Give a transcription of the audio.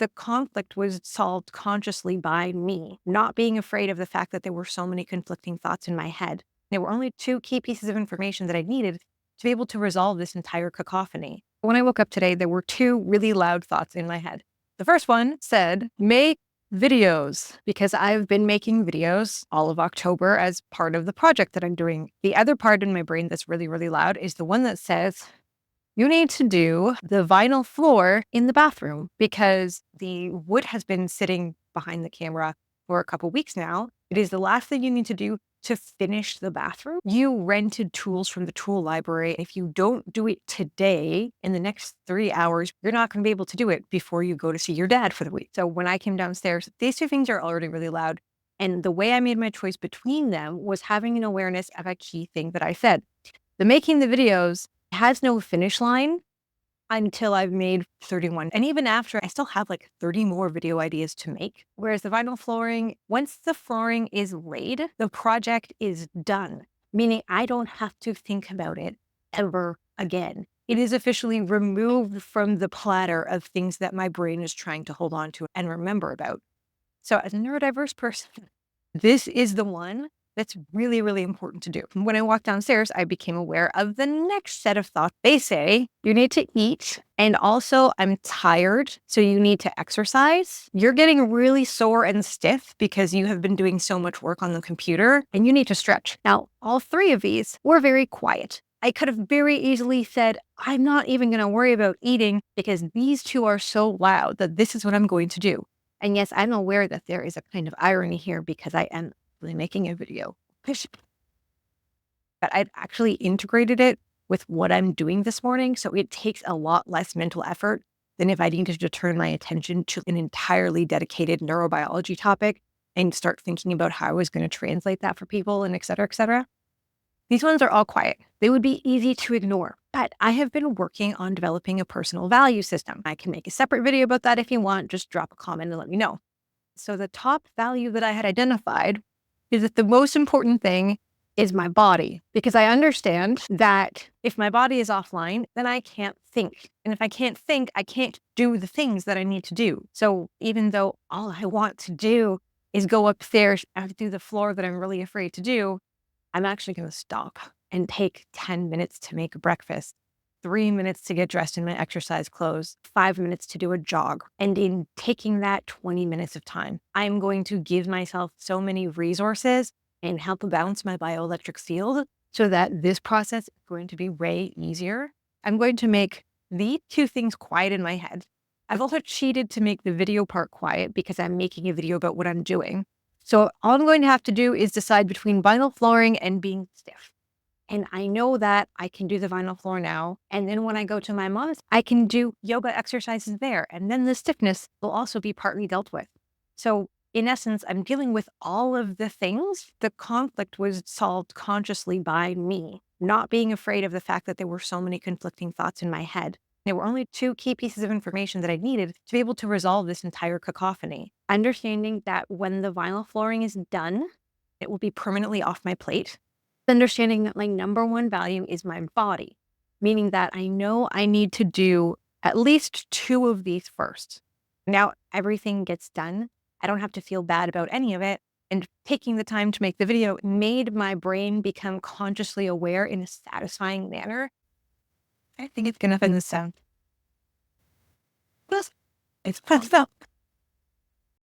The conflict was solved consciously by me, not being afraid of the fact that there were so many conflicting thoughts in my head. There were only two key pieces of information that I needed to be able to resolve this entire cacophony. When I woke up today, there were two really loud thoughts in my head. The first one said, make videos, because I've been making videos all of October as part of the project that I'm doing. The other part in my brain that's really, really loud is the one that says, you need to do the vinyl floor in the bathroom, because the wood has been sitting behind the camera for a couple weeks now. It is the last thing you need to do to finish the bathroom. You rented tools from the tool library. If you don't do it today, in the next 3 hours, you're not going to be able to do it before you go to see your dad for the week. So when I came downstairs, these two things are already really loud. And the way I made my choice between them was having an awareness of a key thing that I said. The making the videos has no finish line until I've made 31. And even after, I still have like 30 more video ideas to make. Whereas the vinyl flooring, once the flooring is laid, the project is done, meaning I don't have to think about it ever again. It is officially removed from the platter of things that my brain is trying to hold on to and remember about. So as a neurodiverse person, this is the one that's really, really important to do. When I walked downstairs, I became aware of the next set of thoughts. They say, you need to eat. And also, I'm tired, so you need to exercise. You're getting really sore and stiff because you have been doing so much work on the computer, and you need to stretch. Now, all three of these were very quiet. I could have very easily said, I'm not even going to worry about eating because these two are so loud that this is what I'm going to do. And yes, I'm aware that there is a kind of irony here because I am really making a video. But I've actually integrated it with what I'm doing this morning. So it takes a lot less mental effort than if I needed to turn my attention to an entirely dedicated neurobiology topic and start thinking about how I was going to translate that for people and et cetera, et cetera. These ones are all quiet. They would be easy to ignore, but I have been working on developing a personal value system. I can make a separate video about that if you want. Just drop a comment and let me know. So the top value that I had identified is that the most important thing is my body, because I understand that if my body is offline, then I can't think. And if I can't think, I can't do the things that I need to do. So even though all I want to do is go upstairs and do the floor that I'm really afraid to do, I'm actually going to stop and take 10 minutes to make breakfast, 3 minutes to get dressed in my exercise clothes, 5 minutes to do a jog. And in taking that 20 minutes of time, I'm going to give myself so many resources and help balance my bioelectric field so that this process is going to be way easier. I'm going to make these two things quiet in my head. I've also cheated to make the video part quiet because I'm making a video about what I'm doing. So all I'm going to have to do is decide between vinyl flooring and being stiff. And I know that I can do the vinyl floor now. And then when I go to my mom's, I can do yoga exercises there. And then the stiffness will also be partly dealt with. So in essence, I'm dealing with all of the things. The conflict was solved consciously by me, not being afraid of the fact that there were so many conflicting thoughts in my head. There were only two key pieces of information that I needed to be able to resolve this entire cacophony. Understanding that when the vinyl flooring is done, it will be permanently off my plate. Understanding that my number one value is my body, meaning that I know I need to do at least two of these first. Now everything gets done. I don't have to feel bad about any of it. And taking the time to make the video made my brain become consciously aware in a satisfying manner. I think it's gonna end the sound. It's passed out.